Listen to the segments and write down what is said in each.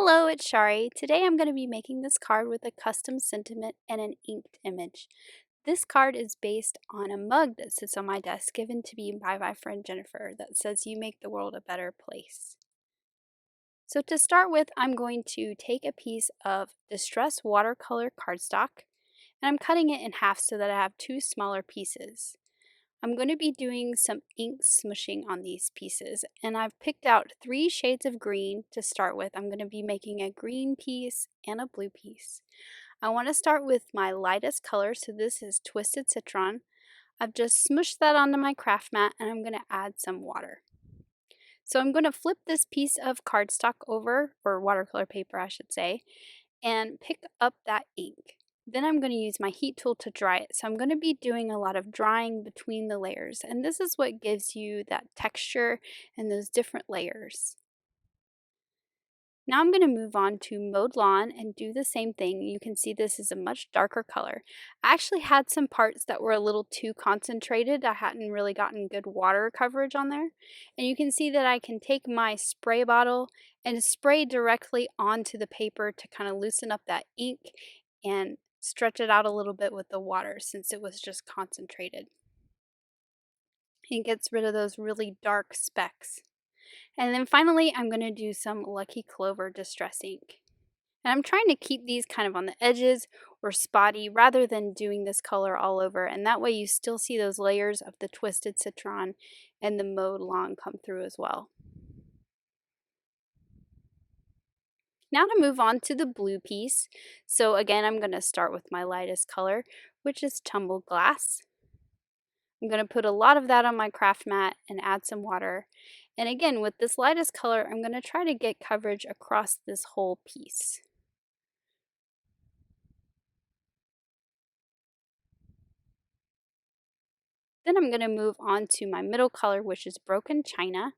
Hello, it's Shari. Today I'm going to be making this card with a custom sentiment and an inked image. This card is based on a mug that sits on my desk given to me by my friend Jennifer that says, "You make the world a better place." So to start with, I'm going to take a piece of distress watercolor cardstock and I'm cutting it in half so that I have two smaller pieces. I'm going to be doing some ink smooshing on these pieces, and I've picked out 3 shades of green to start with. I'm going to be making a green piece and a blue piece. I want to start with my lightest color, so this is Twisted Citron. I've just smooshed that onto my craft mat and I'm going to add some water. So I'm going to flip this piece of cardstock over, or watercolor paper I should say, and pick up that ink. Then I'm going to use my heat tool to dry it. So I'm going to be doing a lot of drying between the layers, and this is what gives you that texture and those different layers. Now I'm going to move on to Mowed Lawn and do the same thing. You can see this is a much darker color. I actually had some parts that were a little too concentrated. I hadn't really gotten good water coverage on there. And you can see that I can take my spray bottle and spray directly onto the paper to kind of loosen up that ink and stretch it out a little bit with the water since it was just concentrated. It gets rid of those really dark specks. And then finally, I'm going to do some Lucky Clover Distress ink. And I'm trying to keep these kind of on the edges or spotty rather than doing this color all over. And that way you still see those layers of the Twisted Citron and the Mowed Lawn come through as well. Now to move on to the blue piece. So again, I'm going to start with my lightest color, which is Tumbled Glass. I'm going to put a lot of that on my craft mat and add some water. And again, with this lightest color, I'm going to try to get coverage across this whole piece. Then I'm going to move on to my middle color, which is Broken China.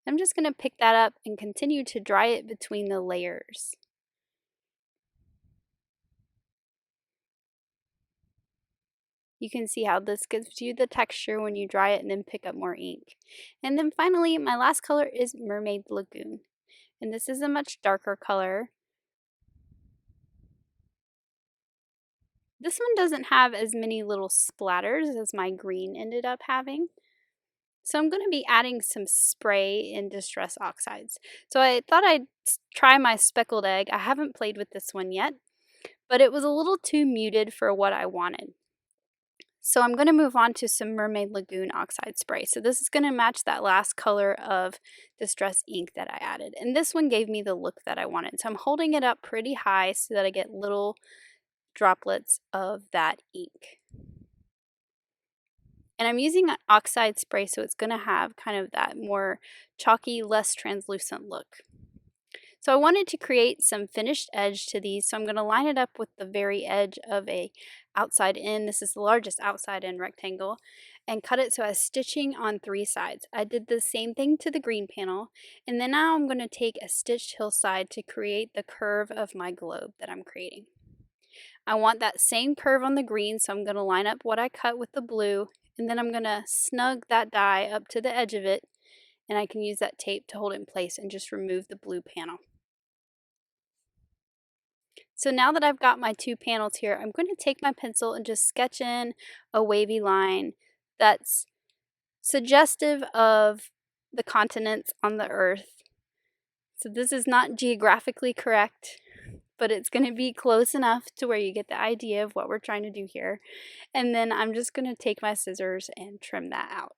I'm just going to pick that up and continue to dry it between the layers. You can see how this gives you the texture when you dry it and then pick up more ink. And then finally, my last color is Mermaid Lagoon. And this is a much darker color. This one doesn't have as many little splatters as my green ended up having. So I'm going to be adding some spray and distress oxides. So I thought I'd try my speckled egg. I haven't played with this one yet, but it was a little too muted for what I wanted. So I'm going to move on to some Mermaid Lagoon oxide spray. So this is going to match that last color of distress ink that I added. And this one gave me the look that I wanted. So I'm holding it up pretty high so that I get little droplets of that ink. And I'm using an oxide spray, so it's going to have kind of that more chalky, less translucent look. So I wanted to create some finished edge to these, so I'm going to line it up with the very edge of a outside in. This is the largest outside in rectangle, and cut it so I was stitching on 3 sides. I did the same thing to the green panel, and then now I'm going to take a stitched hillside to create the curve of my globe that I'm creating. I want that same curve on the green, so I'm going to line up what I cut with the blue, and then I'm going to snug that die up to the edge of it, and I can use that tape to hold it in place and just remove the blue panel. So now that I've got my 2 panels here, I'm going to take my pencil and just sketch in a wavy line that's suggestive of the continents on the earth. So this is not geographically correct, but it's going to be close enough to where you get the idea of what we're trying to do here. And then I'm just going to take my scissors and trim that out.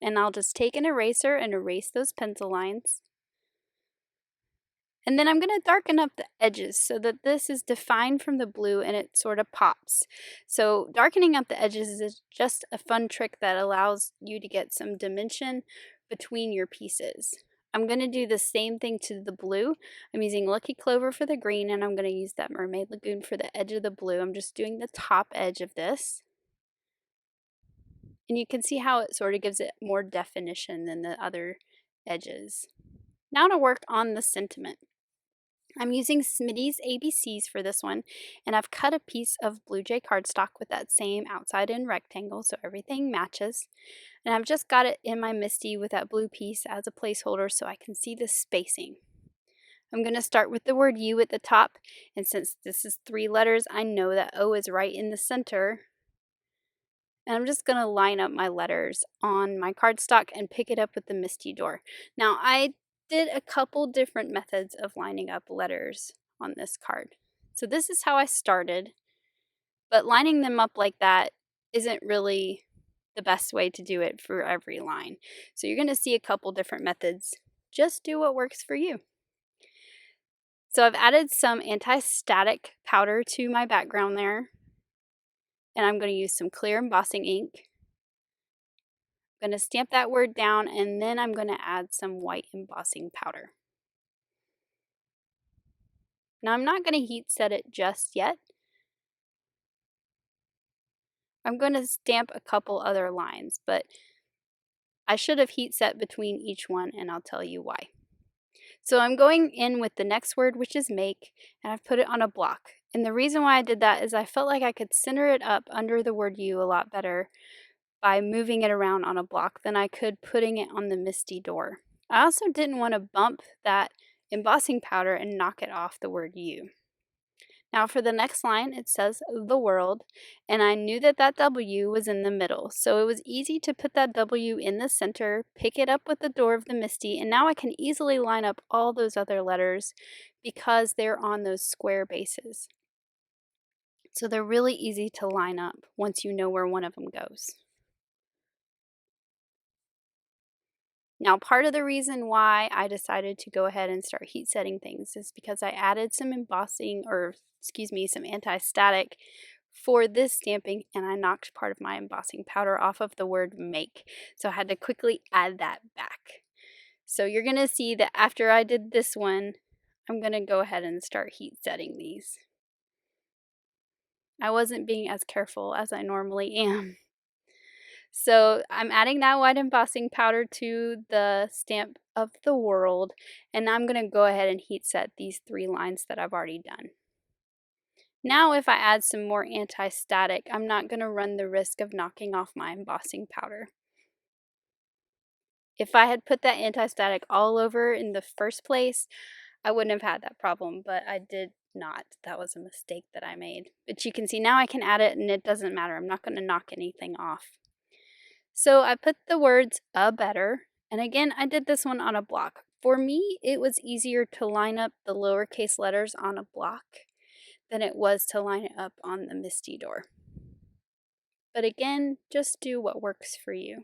And I'll just take an eraser and erase those pencil lines. And then I'm going to darken up the edges so that this is defined from the blue and it sort of pops. So darkening up the edges is just a fun trick that allows you to get some dimension between your pieces. I'm going to do the same thing to the blue. I'm using Lucky Clover for the green, and I'm going to use that Mermaid Lagoon for the edge of the blue. I'm just doing the top edge of this. And you can see how it sort of gives it more definition than the other edges. Now to work on the sentiment. I'm using Smitty's ABCs for this one, and I've cut a piece of Blue Jay cardstock with that same outside in rectangle so everything matches. And I've just got it in my MISTI with that blue piece as a placeholder so I can see the spacing. I'm going to start with the word U at the top, and since this is 3 letters, I know that O is right in the center. And I'm just going to line up my letters on my cardstock and pick it up with the MISTI door. Now, I did a couple different methods of lining up letters on this card. So this is how I started, but lining them up like that isn't really the best way to do it for every line. So you're going to see a couple different methods. Just do what works for you. So I've added some anti-static powder to my background there, and I'm going to use some clear embossing ink. I'm going to stamp that word down, and then I'm going to add some white embossing powder. Now I'm not going to heat set it just yet. I'm going to stamp a couple other lines, but I should have heat set between each one, and I'll tell you why. So I'm going in with the next word, which is make, and I've put it on a block. And the reason why I did that is I felt like I could center it up under the word U a lot better by moving it around on a block than I could putting it on the MISTI door. I also didn't want to bump that embossing powder and knock it off the word U. Now for the next line, it says the world, and I knew that that W was in the middle, so it was easy to put that W in the center, pick it up with the door of the MISTI, and now I can easily line up all those other letters because they're on those square bases. So they're really easy to line up once you know where one of them goes. Now, part of the reason why I decided to go ahead and start heat setting things is because I added some some anti-static for this stamping, and I knocked part of my embossing powder off of the word make. So I had to quickly add that back. So you're going to see that after I did this one, I'm going to go ahead and start heat setting these. I wasn't being as careful as I normally am. So I'm adding that white embossing powder to the stamp of the world, and I'm going to go ahead and heat set these 3 lines that I've already done. Now if I add some more anti-static, I'm not going to run the risk of knocking off my embossing powder. If I had put that anti-static all over in the first place, I wouldn't have had that problem, but I did not. That was a mistake that I made. But you can see now I can add it and it doesn't matter. I'm not going to knock anything off. So I put the words "a better," and again I did this one on a block. For me, it was easier to line up the lowercase letters on a block than it was to line it up on the MISTI door. But again, just do what works for you.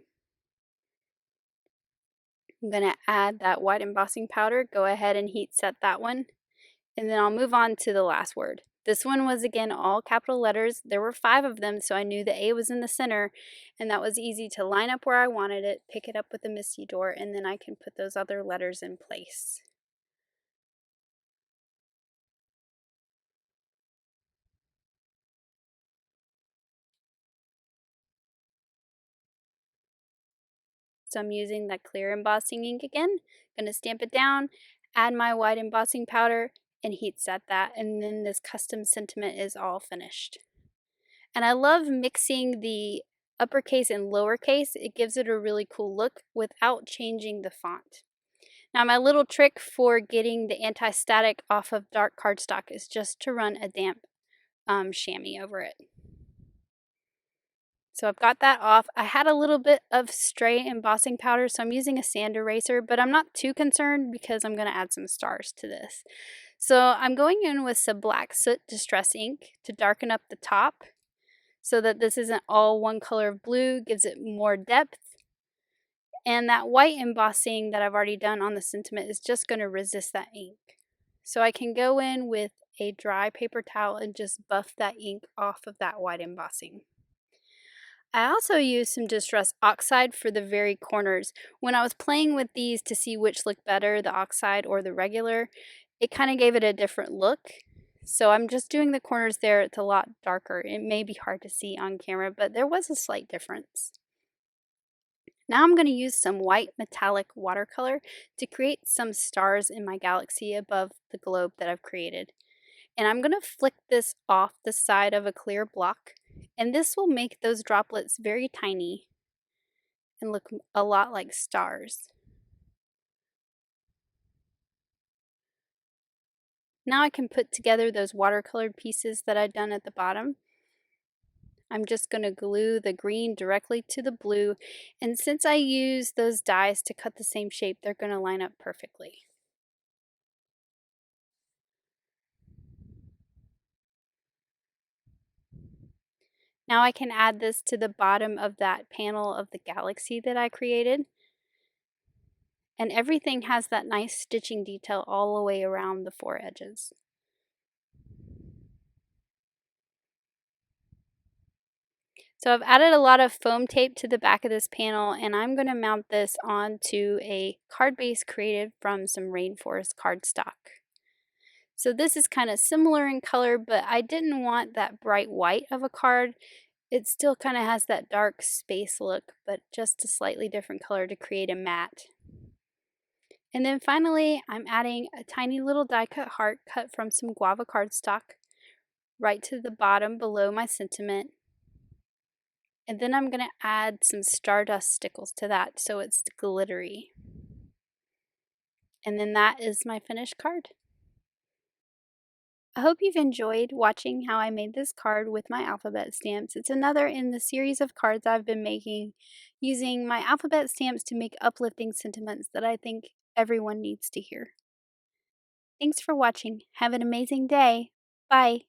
I'm going to add that white embossing powder, go ahead and heat set that one, and then I'll move on to the last word. This one was again all capital letters. There were 5 of them, so I knew the A was in the center, and that was easy to line up where I wanted it, pick it up with the MISTI door, and then I can put those other letters in place. So I'm using that clear embossing ink again. I'm going to stamp it down, add my white embossing powder, and heat set that, and then this custom sentiment is all finished. And I love mixing the uppercase and lowercase. It gives it a really cool look without changing the font. Now my little trick for getting the anti-static off of dark cardstock is just to run a damp chamois over it. So I've got that off. I had a little bit of stray embossing powder, so I'm using a sand eraser, but I'm not too concerned because I'm going to add some stars to this. So I'm going in with some black soot distress ink to darken up the top so that this isn't all one color of blue, gives it more depth. And that white embossing that I've already done on the sentiment is just going to resist that ink. So I can go in with a dry paper towel and just buff that ink off of that white embossing. I also used some Distress Oxide for the very corners. When I was playing with these to see which looked better, the Oxide or the regular, it kind of gave it a different look. So I'm just doing the corners there. It's a lot darker. It may be hard to see on camera, but there was a slight difference. Now I'm going to use some white metallic watercolor to create some stars in my galaxy above the globe that I've created. And I'm going to flick this off the side of a clear block, and this will make those droplets very tiny and look a lot like stars. Now I can put together those watercolored pieces that I've done at the bottom. I'm just going to glue the green directly to the blue, and since I use those dies to cut the same shape, they're going to line up perfectly. Now I can add this to the bottom of that panel of the galaxy that I created. And everything has that nice stitching detail all the way around the four edges. So I've added a lot of foam tape to the back of this panel, and I'm going to mount this onto a card base created from some rainforest cardstock. So this is kind of similar in color, but I didn't want that bright white of a card. It still kind of has that dark space look, but just a slightly different color to create a matte. And then finally, I'm adding a tiny little die cut heart cut from some guava cardstock right to the bottom below my sentiment. And then I'm going to add some stardust stickles to that so it's glittery. And then that is my finished card. I hope you've enjoyed watching how I made this card with my alphabet stamps. It's another in the series of cards I've been making using my alphabet stamps to make uplifting sentiments that I think everyone needs to hear. Thanks for watching. Have an amazing day. Bye.